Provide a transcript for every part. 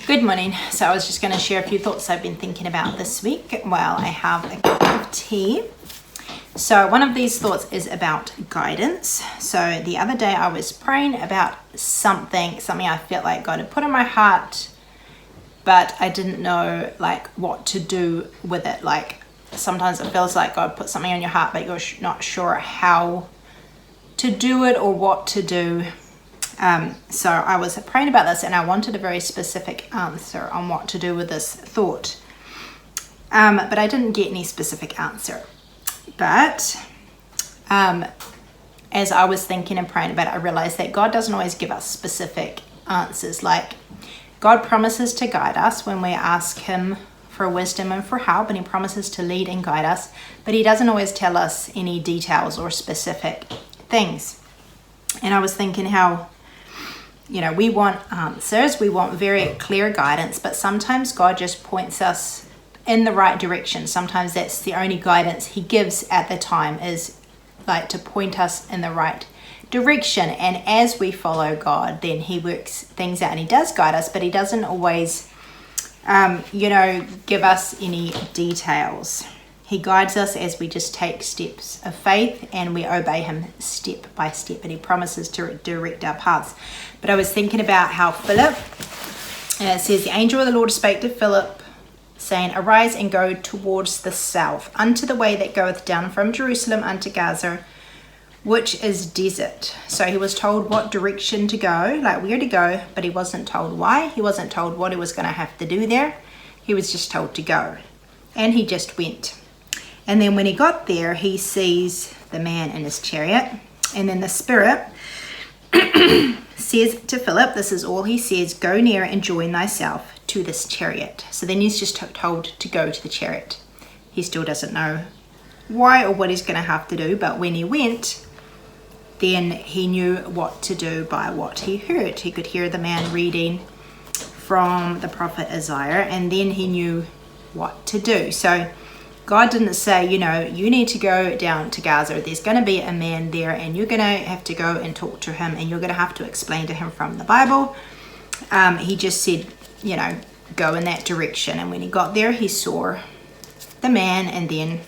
Good morning. So I was just going to share a few thoughts I've been thinking about this week while I have a cup of tea. So one of these thoughts is about guidance. So the other day I was praying about something I felt like God had put in my heart, but I didn't know like what to do with it. Like sometimes it feels like God put something on your heart, but you're not sure how to do it or what to do. So I was praying about this and I wanted a very specific answer on what to do with this thought. But I didn't get any specific answer. But as I was thinking and praying about it, I realized that God doesn't always give us specific answers. Like God promises to guide us when we ask Him for wisdom and for help, and He promises to lead and guide us, but He doesn't always tell us any details or specific things. And I was thinking how, we want answers, we want very clear guidance, but sometimes God just points us in the right direction. Sometimes that's the only guidance He gives at the time, is like to point us in the right direction. And as we follow God, then He works things out and He does guide us, but He doesn't always, give us any details. He guides us as we just take steps of faith and we obey Him step by step, and He promises to direct our paths. But I was thinking about how Philip, it says, the angel of the Lord spake to Philip, saying, Arise and go towards the south, unto the way that goeth down from Jerusalem unto Gaza, which is desert. So he was told what direction to go, like where to go, but he wasn't told why. He wasn't told what he was going to have to do there. He was just told to go. And he just went. And then when he got there, he sees the man in his chariot. And then the Spirit says to Philip, this is all he says, go near and join thyself to this chariot. So then he's just told to go to the chariot. He still doesn't know why or what he's going to have to do, but when he went, then he knew what to do by what he heard. He could hear the man reading from the prophet Isaiah, and then he knew what to do. So God didn't say, you need to go down to Gaza. There's going to be a man there and you're going to have to go and talk to him and you're going to have to explain to him from the Bible. He just said, go in that direction. And when he got there, he saw the man, and then,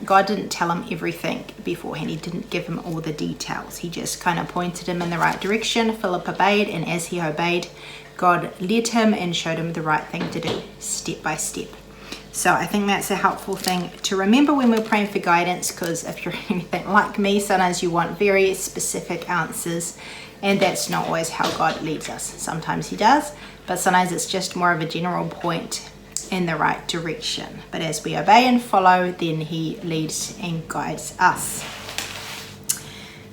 God didn't tell him everything beforehand. He didn't give him all the details. He just kind of pointed him in the right direction. Philip obeyed, and as he obeyed, God led him and showed him the right thing to do, step by step. So I think that's a helpful thing to remember when we're praying for guidance, because if you're anything like me, sometimes you want very specific answers, and that's not always how God leads us. Sometimes He does, but sometimes it's just more of a general point in the right direction. But as we obey and follow, then He leads and guides us.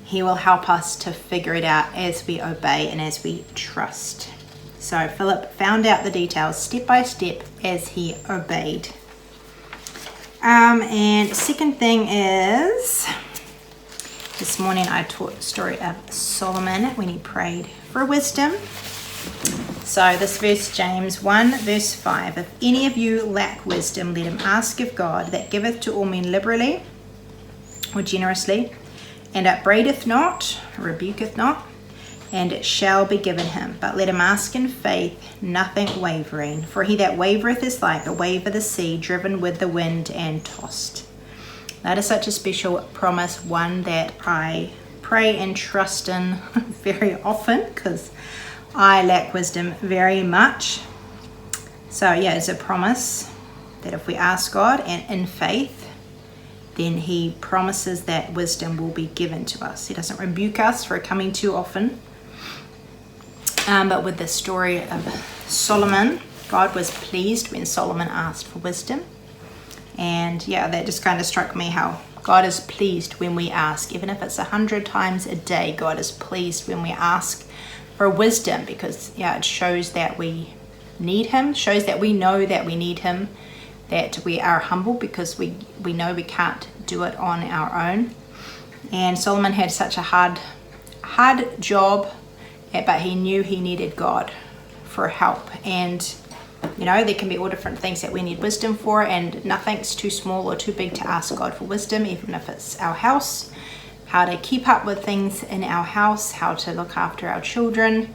He will help us to figure it out as we obey and as we trust. So Philip found out the details step by step as he obeyed. And second thing is, this morning I taught the story of Solomon when he prayed for wisdom. So this verse, James 1 verse 5, if any of you lack wisdom, let him ask of God, that giveth to all men liberally or generously, and upbraideth not, rebuketh not, and it shall be given him. But let him ask in faith, nothing wavering. For he that wavereth is like a wave of the sea, driven with the wind and tossed. That is such a special promise, one that I pray and trust in very often, because I lack wisdom very much. So it's a promise that if we ask God and in faith, then He promises that wisdom will be given to us. He doesn't rebuke us for coming too often. But with the story of Solomon, God was pleased when Solomon asked for wisdom. And that just kind of struck me, how God is pleased when we ask. Even if it's 100 times a day, God is pleased when we ask for wisdom, because it shows that we need Him, shows that we know that we need Him, that we are humble because we know we can't do it on our own. And Solomon had such a hard job, but he knew he needed God for help. And there can be all different things that we need wisdom for, and nothing's too small or too big to ask God for wisdom, even if it's our house, how to keep up with things in our house, how to look after our children,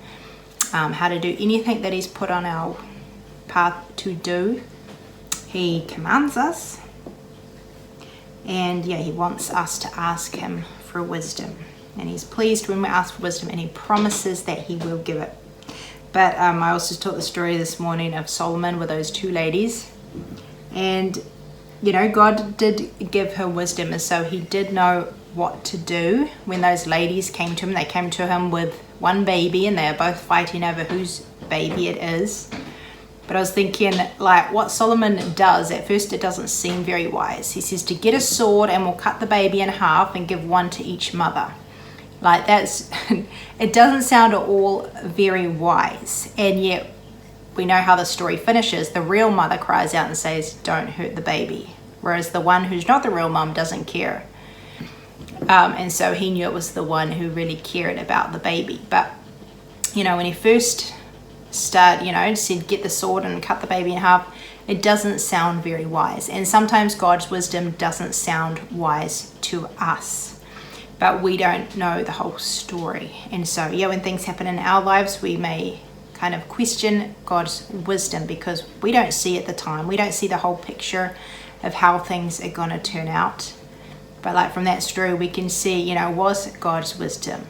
how to do anything that he's put on our path to do. He commands us, and he wants us to ask him for wisdom, and he's pleased when we ask for wisdom, and he promises that he will give it. But I also taught the story this morning of Solomon with those two ladies, and God did give her wisdom, and so he did know what to do when those ladies came to him. They came to him with one baby, and they are both fighting over whose baby it is. But I was thinking, like, what Solomon does, at first it doesn't seem very wise. He says to get a sword and we'll cut the baby in half and give one to each mother. Like, that's, it doesn't sound at all very wise. And yet we know how the story finishes. The real mother cries out and says, don't hurt the baby. Whereas the one who's not the real mom doesn't care. And so he knew it was the one who really cared about the baby. But, when he first said get the sword and cut the baby in half, it doesn't sound very wise. And sometimes God's wisdom doesn't sound wise to us, but we don't know the whole story. And so when things happen in our lives, we may kind of question God's wisdom because we don't see at the time. We don't see the whole picture of how things are going to turn out. But like from that story, we can see, was God's wisdom.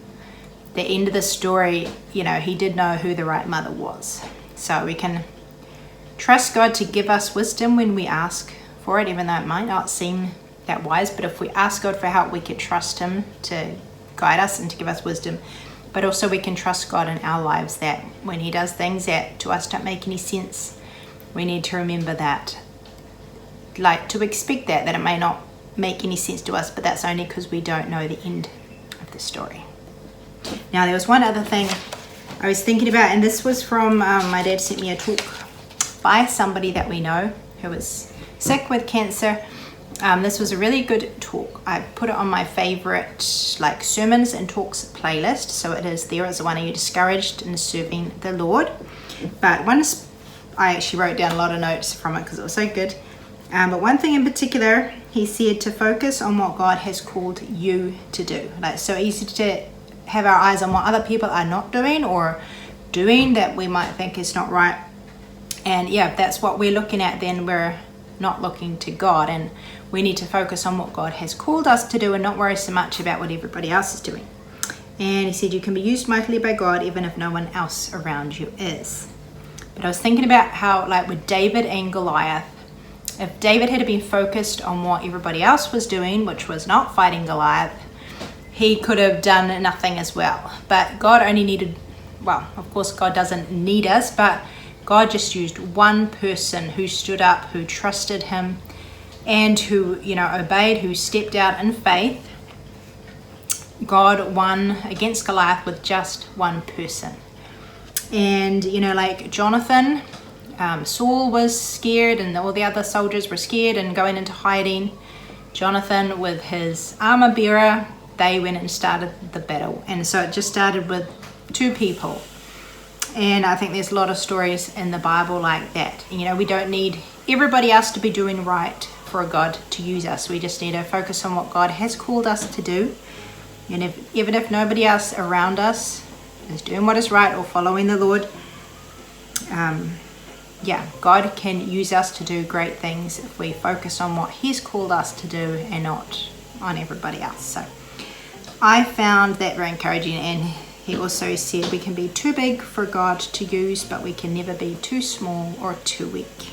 The end of the story, he did know who the right mother was. So we can trust God to give us wisdom when we ask for it, even though it might not seem that wise. But if we ask God for help, we can trust him to guide us and to give us wisdom. But also we can trust God in our lives that when he does things that to us don't make any sense, we need to remember that, like to expect that it may not make any sense to us, but that's only because we don't know the end of the story. Now, there was one other thing I was thinking about, and this was from my dad sent me a talk by somebody that we know who was sick with cancer. This was a really good talk. I put it on my favorite sermons and talks playlist, so it is there as one of you discouraged in serving the Lord. But I actually wrote down a lot of notes from it because it was so good. But one thing in particular, he said to focus on what God has called you to do. Like, it's so easy to have our eyes on what other people are not doing or doing that we might think is not right. And if that's what we're looking at, then we're not looking to God, and we need to focus on what God has called us to do and not worry so much about what everybody else is doing. And he said you can be used mightily by God even if no one else around you is. But I was thinking about how, like with David and Goliath, if David had been focused on what everybody else was doing, which was not fighting Goliath, he could have done nothing as well. But God only needed, of course God doesn't need us, but God just used one person who stood up, who trusted him, and who, obeyed, who stepped out in faith. God won against Goliath with just one person. And, like Jonathan, Saul was scared and all the other soldiers were scared and going into hiding. Jonathan with his armor bearer, they went and started the battle. And so it just started with two people. And I think there's a lot of stories in the Bible like that. We don't need everybody else to be doing right for God to use us. We just need to focus on what God has called us to do. And even if nobody else around us is doing what is right or following the Lord, God can use us to do great things if we focus on what he's called us to do and not on everybody else. So I found that very encouraging, and he also said we can be too big for God to use, but we can never be too small or too weak.